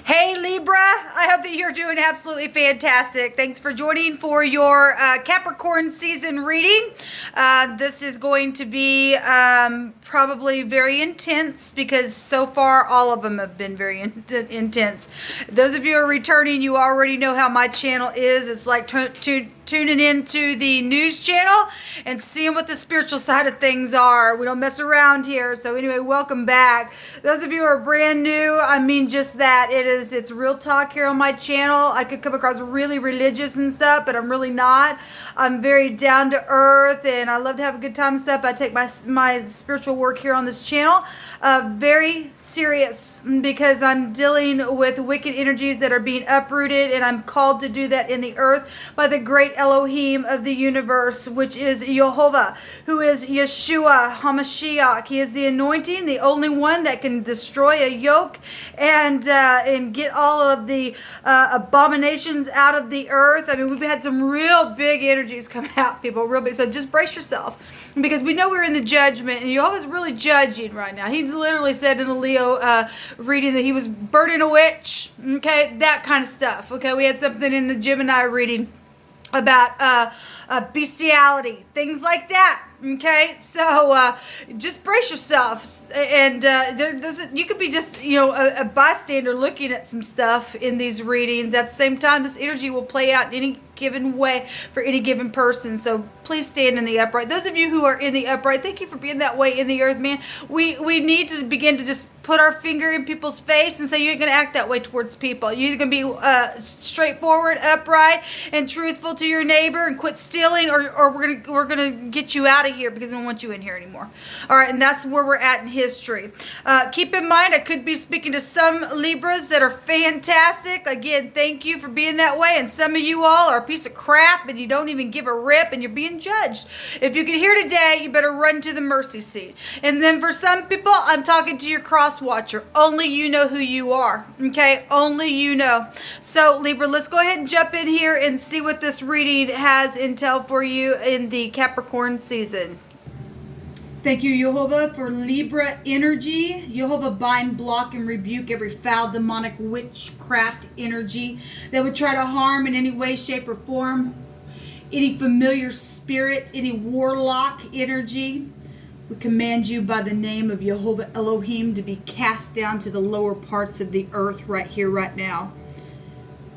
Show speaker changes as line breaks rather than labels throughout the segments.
Hey Libra, I hope that you're doing absolutely fantastic. Thanks for joining for your Capricorn season reading. This is going to be probably very intense because so far all of them have been very intense. Those of you who are returning, you already know how my channel is. It's like tuning into the news channel and seeing what the spiritual side of things are. We don't mess around here. So anyway, welcome back. Those of you who are brand new, I mean just that. It's real talk here on my channel. I could come across really religious and stuff, but I'm really not. I'm very down to earth and I love to have a good time and stuff. I take my spiritual work here on this channel very serious because I'm dealing with wicked energies that are being uprooted, and I'm called to do that in the earth by the great Elohim of the universe, which is Jehovah, who is Yeshua HaMashiach. He is the anointing, the only one that can destroy a yoke and get all of the abominations out of the earth. I mean, we've had some real big energies come out, people, real big. So just brace yourself, because we know we're in the judgment, and Jehovah's really judging right now. He literally said in the Leo reading that he was burning a witch. Okay, that kind of stuff. Okay, we had something in the Gemini reading about bestiality, things like that. Okay, so just brace yourself, and you could be just a bystander looking at some stuff in these readings. At the same time, this energy will play out in any given way for any given person. So please stand in the upright. Those of you who are in the upright, thank you for being that way in the earth, man. We need to begin to just put our finger in people's face and say, you ain't gonna act that way towards people. You're either gonna be straightforward, upright, and truthful to your neighbor, and quit stealing, or we're gonna get you out of here because we don't want you in here anymore. All right, and that's where we're at in history. Keep in mind, I could be speaking to some Libras that are fantastic. Again, thank you for being that way. And some of you all are a piece of crap and you don't even give a rip and you're being judged. If you can hear today, you better run to the mercy seat. And then for some people, I'm talking to your cross watcher. Only you know who you are. Okay, only you know. So Libra, let's go ahead and jump in here and see what this reading has intel for you in the Capricorn season. Thank you, Jehovah, for Libra energy. Jehovah, bind, block, and rebuke every foul, demonic, witchcraft energy that would try to harm in any way, shape, or form. Any familiar spirit, any warlock energy. We command you by the name of Jehovah Elohim to be cast down to the lower parts of the earth right here, right now,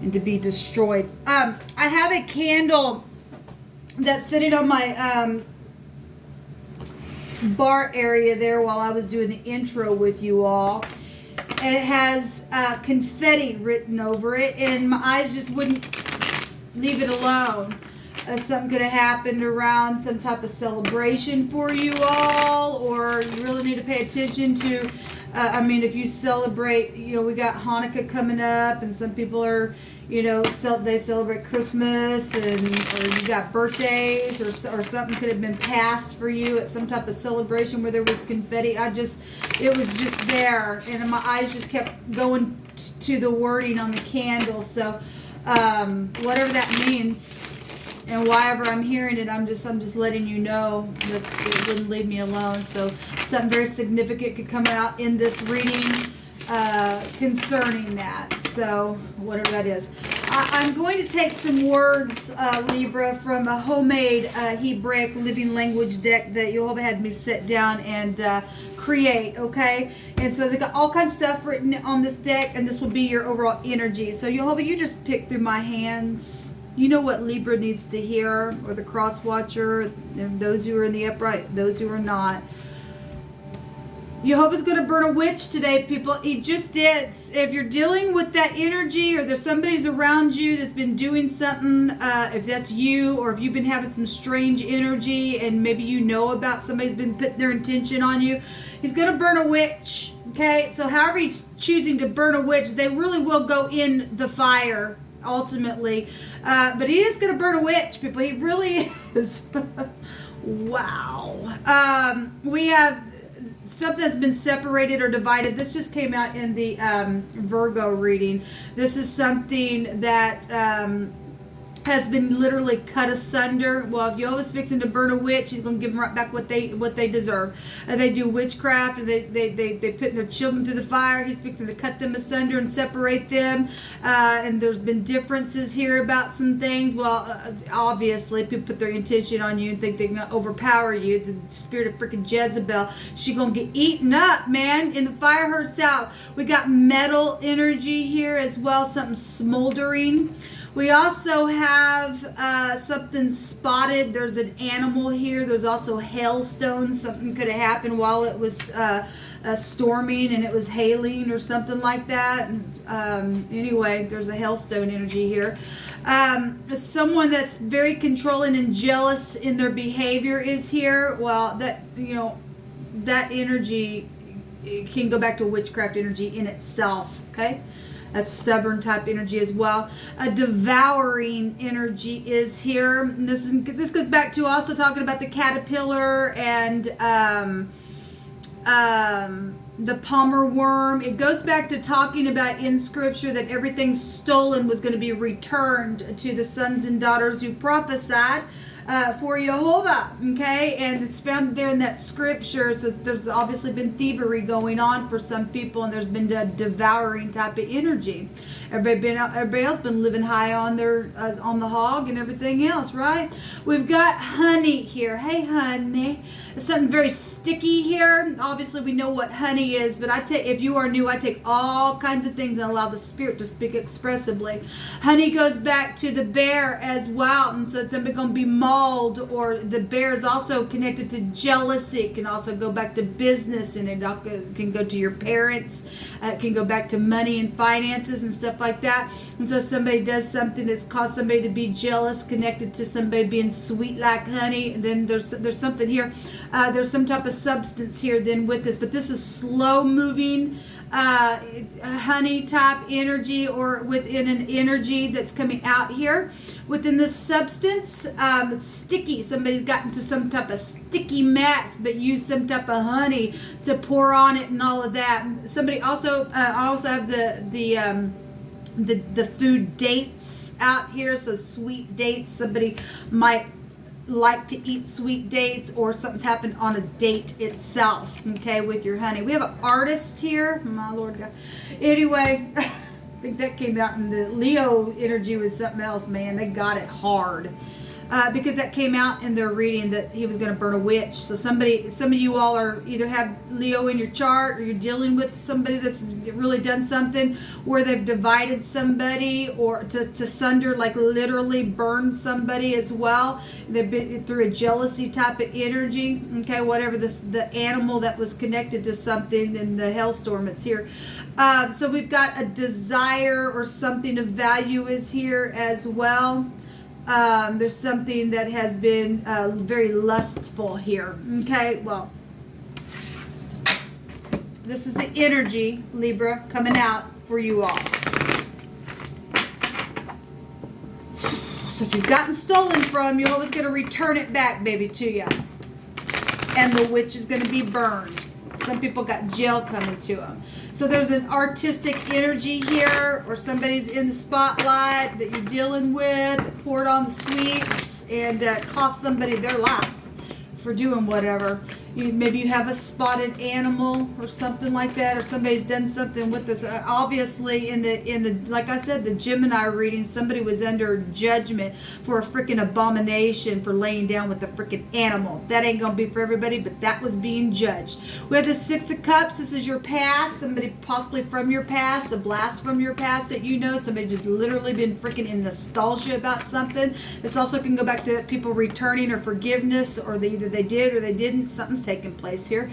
and to be destroyed. I have a candle that's sitting on my bar area there while I was doing the intro with you all, and it has confetti written over it, and my eyes just wouldn't leave it alone. Something could have happened around some type of celebration for you all, or you really need to pay attention to I mean, if you celebrate, we got Hanukkah coming up, and some people are, they celebrate Christmas, and or you got birthdays, or something could have been passed for you at some type of celebration where there was confetti. It was just there, and my eyes just kept going to the wording on the candle. So whatever that means, and whenever I'm hearing it, I'm just letting you know that it wouldn't leave me alone. So something very significant could come out in this reading concerning that. So whatever that is. I'm going to take some words, Libra, from a homemade Hebraic living language deck that Jehovah had me sit down and create, okay? And so they got all kinds of stuff written on this deck, and this will be your overall energy. So Jehovah, you just pick through my hands. You know what Libra needs to hear, or the cross watcher, those who are in the upright, those who are not. Jehovah's going to burn a witch today, people. He just is. If you're dealing with that energy, or there's somebody's around you that's been doing something, if that's you, or if you've been having some strange energy and maybe you know about somebody's been putting their intention on you, he's going to burn a witch. Okay? So however he's choosing to burn a witch, they really will go in the fire ultimately. But he is going to burn a witch, people. He really is. Wow. We have something that's been separated or divided. This just came out in the Virgo reading. This is something that has been literally cut asunder. Well, if Jehovah's fixing to burn a witch, he's going to give them right back what they deserve. They do witchcraft, and they put their children through the fire. He's fixing to cut them asunder and separate them. And there's been differences here about some things. Well, obviously, people put their intention on you and think they're going to overpower you. The spirit of freaking Jezebel, she's going to get eaten up, man, in the fire herself. We got metal energy here as well, something smoldering. We also have something spotted. There's an animal here. There's also hailstones. Something could have happened while it was storming and it was hailing or something like that. Anyway, there's a hailstone energy here. Someone that's very controlling and jealous in their behavior is here. Well, that, you know, that energy, it can go back to witchcraft energy in itself, okay? That's stubborn type energy as well. A devouring energy is here. And this goes back to also talking about the caterpillar and the palmer worm. It goes back to talking about in scripture that everything stolen was going to be returned to the sons and daughters who prophesied for Jehovah, okay? And it's found there in that scripture. So there's obviously been thievery going on for some people, and there's been a devouring type of energy. Everybody else been living high on their on the hog and everything else, right? We've got honey here. Hey, honey. It's something very sticky here. Obviously, we know what honey is, but if you are new, I take all kinds of things and allow the spirit to speak expressively. Honey goes back to the bear as well, and so it's going to be mauled, or the bear is also connected to jealousy. It can also go back to business, and it can go to your parents. It can go back to money and finances and stuff like that. And so somebody does something that's caused somebody to be jealous, connected to somebody being sweet like honey. And then there's something here. There's some type of substance here then with this, but this is slow moving honey type energy, or within an energy that's coming out here within this substance. It's sticky. Somebody's gotten to some type of sticky mats, but use some type of honey to pour on it and all of that. Somebody also I also have the food dates out here, so sweet dates. Somebody might like to eat sweet dates, or something's happened on a date itself, okay, with your honey. We have an artist here, my Lord God. Anyway, I think that came out in the Leo energy was something else, man. They got it hard. Because that came out in their reading that he was going to burn a witch. So some of you all are either have Leo in your chart, or you're dealing with somebody that's really done something where they've divided somebody, or to sunder, like literally burned somebody as well. They've been through a jealousy type of energy. Okay, whatever the animal that was connected to something in the hailstorm, it's here. So we've got a desire or something of value is here as well. There's something that has been very lustful here. Okay, well, this is the energy, Libra, coming out for you all. So if you've gotten stolen from, you're always going to return it back, baby, to you. And the witch is going to be burned. Some people got jail coming to them. So there's an artistic energy here, or somebody's in the spotlight that you're dealing with, that poured on the sweets and cost somebody their life for doing whatever. Maybe you have a spotted animal or something like that, or somebody's done something with this. Obviously, in the like I said, the Gemini reading, somebody was under judgment for a freaking abomination for laying down with a freaking animal. That ain't gonna be for everybody, but that was being judged. We have the Six of Cups. This is your past. Somebody possibly from your past, a blast from your past that you know. Somebody just literally been freaking in nostalgia about something. This also can go back to people returning or forgiveness, or either they did or they didn't. Something's taking place here.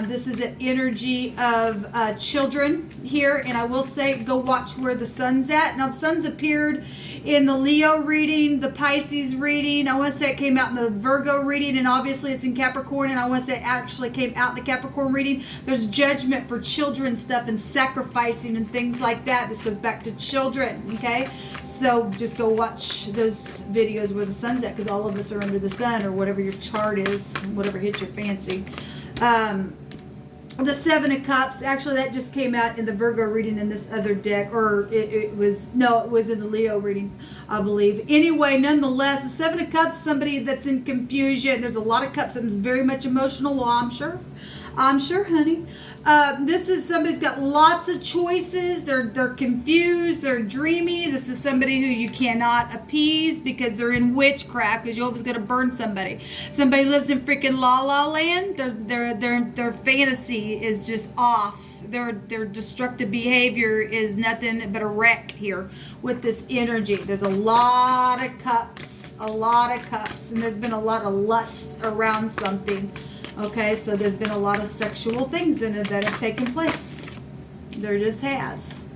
This is an energy of children here, and I will say go watch where the sun's at. Now the sun's appeared in the Leo reading, the Pisces reading. I want to say it came out in the Virgo reading, and obviously it's in Capricorn, and I want to say it actually came out in the Capricorn reading. There's judgment for children stuff and sacrificing and things like that. This goes back to children, okay? So just go watch those videos where the sun's at, because all of us are under the sun, or whatever your chart is, whatever hits your fancy. the Seven of Cups, actually that just came out in the Virgo reading in this other deck, or it was in the Leo reading, I believe. Anyway, nonetheless, the Seven of Cups, somebody that's in confusion. There's a lot of cups, something's very much emotional. Well, I'm sure, honey. This is somebody's got lots of choices. They're confused. They're dreamy. This is somebody who you cannot appease because they're in witchcraft. Because you're always going to burn somebody. Somebody lives in freaking la la land. Their fantasy is just off. Their destructive behavior is nothing but a wreck here with this energy. There's a lot of cups, and there's been a lot of lust around something. Okay, so there's been a lot of sexual things in it that have taken place. There just has.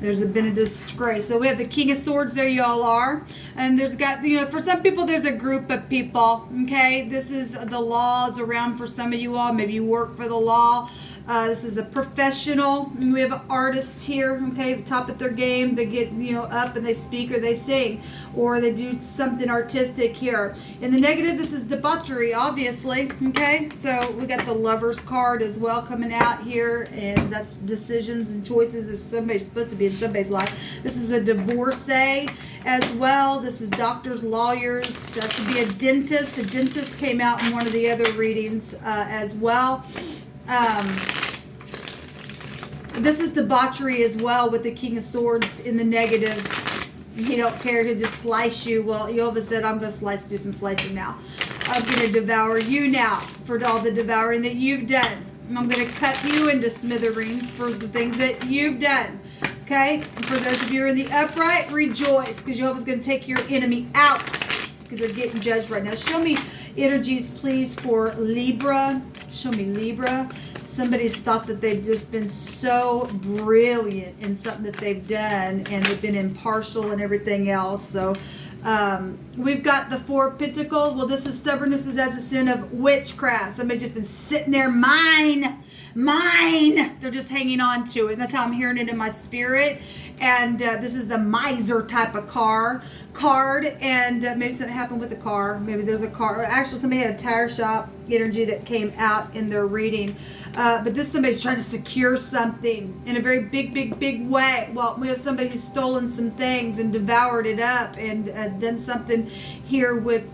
There's been a disgrace. So we have the King of Swords, there y'all are. And there's got, for some people, there's a group of people. Okay, this is the law is around for some of you all. Maybe you work for the law. This is a professional. We have an artist here, okay, top of their game. They get, up and they speak or they sing or they do something artistic here. In the negative, this is debauchery, obviously, okay? So we got the Lover's card as well coming out here, and that's decisions and choices if somebody's supposed to be in somebody's life. This is a divorcee as well. This is doctors, lawyers. That could be a dentist. A dentist came out in one of the other readings as well. This is debauchery as well with the King of Swords in the negative. He don't care to just slice you. Well, Jehovah said, I'm going to do some slicing now. I'm going to devour you now for all the devouring that you've done. And I'm going to cut you into smithereens for the things that you've done. Okay? And for those of you who are in the upright, rejoice because Jehovah's going to take your enemy out because they're getting judged right now. Show me energies, please, for Libra. Show me Libra. Somebody's thought that they've just been so brilliant in something that they've done and they've been impartial and everything else. So we've got the Four of Pentacles. Well, this is stubbornness is as a sin of witchcraft. Somebody just been sitting there, mine. They're just hanging on to it. And that's how I'm hearing it in my spirit. And this is the miser type of card. And maybe something happened with the car. Maybe there's a car. Actually, somebody had a tire shop energy that came out in their reading. But this somebody's trying to secure something in a very big way. Well, we have somebody who's stolen some things and devoured it up and done something here with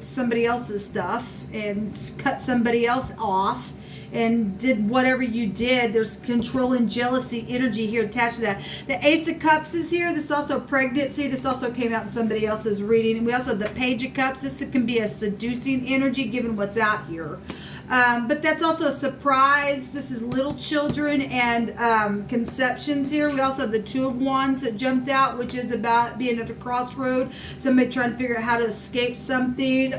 somebody else's stuff and cut somebody else off. And did whatever you did. There's control and jealousy energy here attached to that. The Ace of Cups is here. This is also pregnancy. This also came out in somebody else's reading. And we also have the Page of Cups. This can be a seducing energy given what's out here. But that's also a surprise. This is little children and conceptions here. We also have the Two of Wands that jumped out, which is about being at a crossroad. Somebody trying to figure out how to escape something.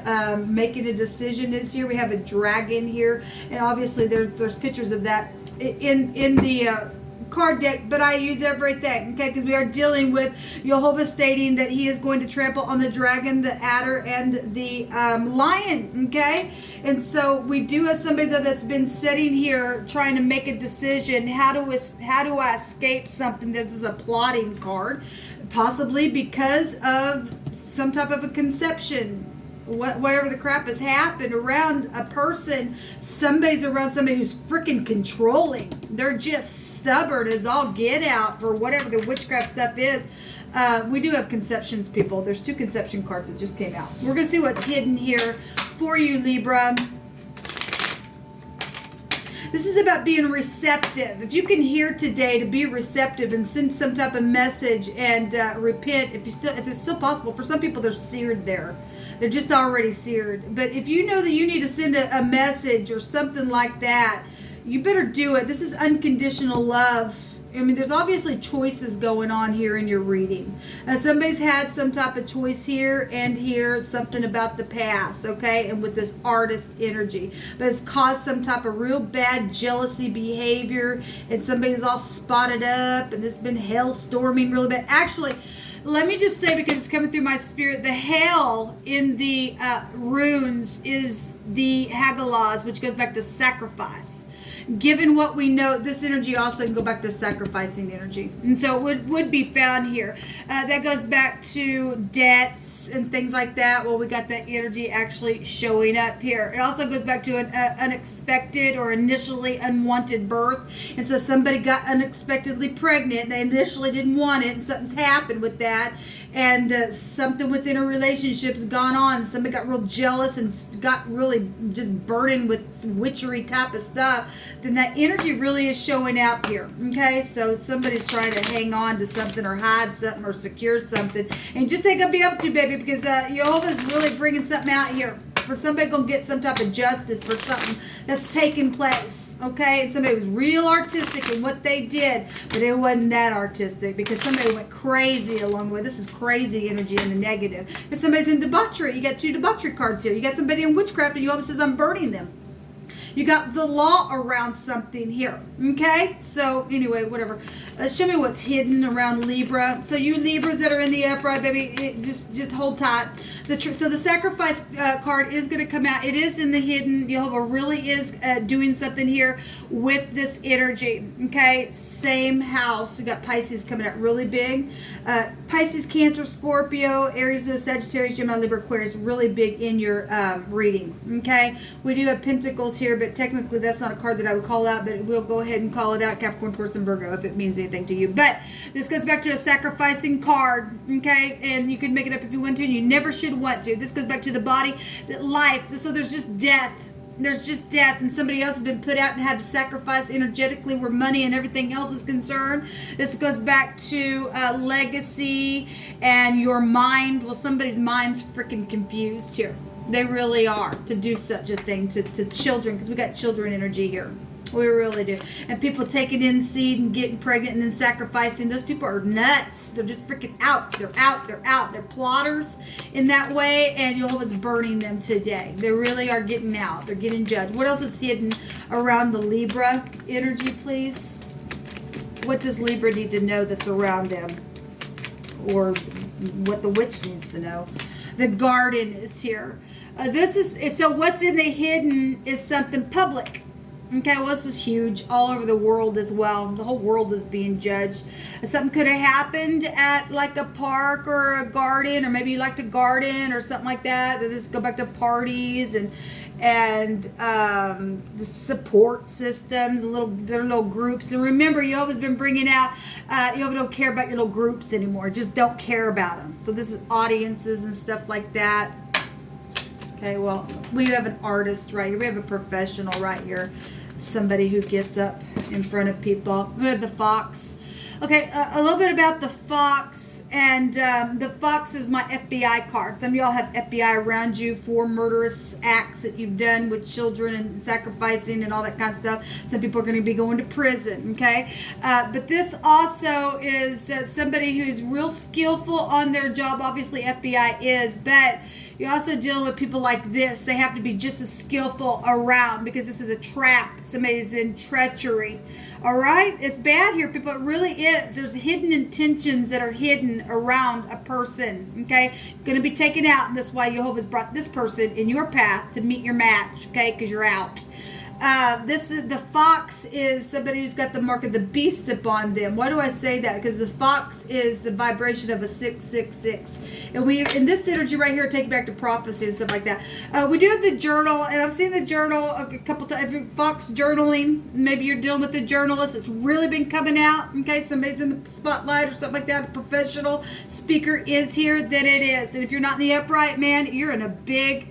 Making a decision is here. We have a dragon here. And obviously there's pictures of that in the card deck, but I use everything, okay, because we are dealing with Jehovah stating that he is going to trample on the dragon, the adder, and the lion, okay? And so we do have somebody that's been sitting here trying to make a decision. How do I escape something? This is a plotting card, possibly because of some type of a conception. Whatever the crap has happened around a person, somebody's around somebody who's freaking controlling. They're just stubborn as all get out for whatever the witchcraft stuff is. We do have conceptions, people. There's 2 conception cards that just came out. We're going to see what's hidden here for you, Libra. This is about being receptive. If you can hear today to be receptive and send some type of message and repent, if it's still possible. For some people, they're seared there. They're just already seared. But if you know that you need to send a message or something like that, you better do it. This is unconditional love. I mean, there's obviously choices going on here in your reading. Somebody's had some type of choice here and here, something about the past, okay? And with this artist energy. But it's caused some type of real bad jealousy behavior. And somebody's all spotted up. And it's been hell storming really bad. Actually, let me just say, because it's coming through my spirit, the hell in the runes is the Hagalaz, which goes back to sacrifice. given what we know, this energy also can go back to sacrificing energy. And so it would be found here. That goes back to debts and things like that. Well, we got that energy actually showing up here. It also goes back to an unexpected or initially unwanted birth. And so somebody got unexpectedly pregnant. They initially didn't want it, and something's happened with that. And something within a relationship's gone on. Somebody got real jealous and got really just burdened with witchery type of stuff. Then that energy really is showing out here. Okay, so somebody's trying to hang on to something or hide something or secure something. And just ain't gonna be able to, baby, because Jehovah's really bringing something out here. For somebody gonna get some type of justice for something that's taking place, okay? And somebody was real artistic in what they did, but it wasn't that artistic because somebody went crazy along the way. This is crazy energy in the negative. If somebody's in debauchery, you got 2 debauchery cards here. You got somebody in witchcraft, and you always says, I'm burning them. You got the law around something here, okay? So anyway, whatever. Show me what's hidden around Libra. So you Libras that are in the upright, baby, just hold tight. So the sacrifice card is going to come out. It is in the hidden. Jehovah really is doing something here with this energy, okay? Same house. We got Pisces coming out really big. Pisces, Cancer, Scorpio, Aries, Sagittarius, Gemini, Libra, Aquarius, really big in your reading, okay? We do have Pentacles here, but technically that's not a card that I would call out, but we'll go ahead and call it out, Capricorn, Taurus, and Virgo, if it means anything to you. But this goes back to a sacrificing card, okay? And you can make it up if you want to, and you never should want to. This goes back to the body, life. So there's just death. There's just death, and somebody else has been put out and had to sacrifice energetically where money and everything else is concerned. This goes back to legacy and your mind. Well, somebody's mind's freaking confused here. They really are, to do such a thing to children, because we got children energy here. We really do. And people taking in seed and getting pregnant and then sacrificing. Those people are nuts. They're just freaking out. They're out. They're out. They're plotters in that way. And Jehovah's burning them today. They really are getting out. They're getting judged. What else is hidden around the Libra energy, please? What does Libra need to know that's around them? Or what the witch needs to know? The garden is here. So what's in the hidden is something public. Okay, well, this is huge all over the world as well. The whole world is being judged. Something could have happened at like a park or a garden, or maybe you like to garden or something like that. This go back to parties and the support systems, their little groups. And remember, Jehovah's been bringing out, Jehovah don't care about your little groups anymore. Just don't care about them. So this is audiences and stuff like that. Okay, well, we have an artist right here. We have a professional right here. Somebody who gets up in front of people. We have the fox. Okay, a little bit about the fox. And the fox is my FBI card. Some of y'all have FBI around you for murderous acts that you've done with children and sacrificing and all that kind of stuff. Some people are going to be going to prison, okay? But this also is somebody who's real skillful on their job. Obviously, FBI is, but you're also dealing with people like this. They have to be just as skillful around, because this is a trap. Somebody's in treachery. All right? It's bad here, people. It really is. There's hidden intentions that are hidden around a person. Okay? Going to be taken out, and that's why Jehovah's brought this person in your path to meet your match. Okay? Because you're out. The fox is somebody who's got the mark of the beast upon them. Why do I say that? Because the fox is the vibration of a 666, and we in this energy right here, take it back to prophecy and stuff like that. We do have the journal, and I've seen the journal a couple times. If you're fox journaling, maybe you're dealing with a journalist. It's really been coming out. Okay, somebody's in the spotlight or something like that. A professional speaker is here. Then it is, and if you're not in the upright, man, you're in a big.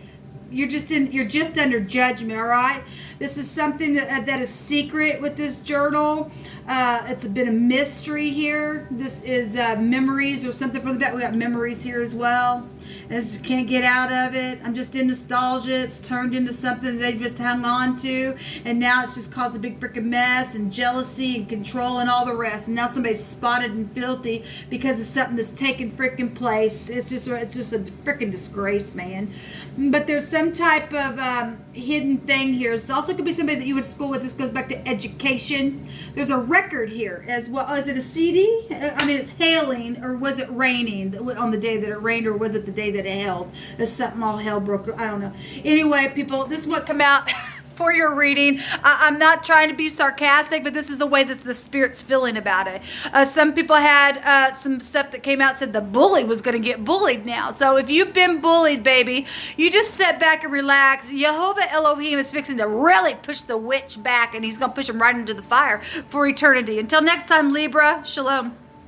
You're just under judgment. All right. This is something that is secret with this journal. It's been a mystery here. This is memories or something from the back. We got memories here as well. I just can't get out of it. I'm just in nostalgia. It's turned into something they've just hung on to, and now it's just caused a big freaking mess and jealousy and control and all the rest. And now somebody's spotted and filthy because of something that's taken freaking place. It's just a freaking disgrace, man. But there's some type of hidden thing here. It also could be somebody that you went to school with. This goes back to education. There's a record here as well. Is it a CD? I mean, it's hailing, or was it raining on the day that it rained, or was it the day that it hailed? There's something all hell broke. I don't know. Anyway, people, this is what come out for your reading. I'm not trying to be sarcastic, but this is the way that the Spirit's feeling about it. Some people had some stuff that came out said the bully was going to get bullied now. So if you've been bullied, baby, you just sit back and relax. Jehovah Elohim is fixing to really push the witch back, and he's going to push him right into the fire for eternity. Until next time, Libra, shalom.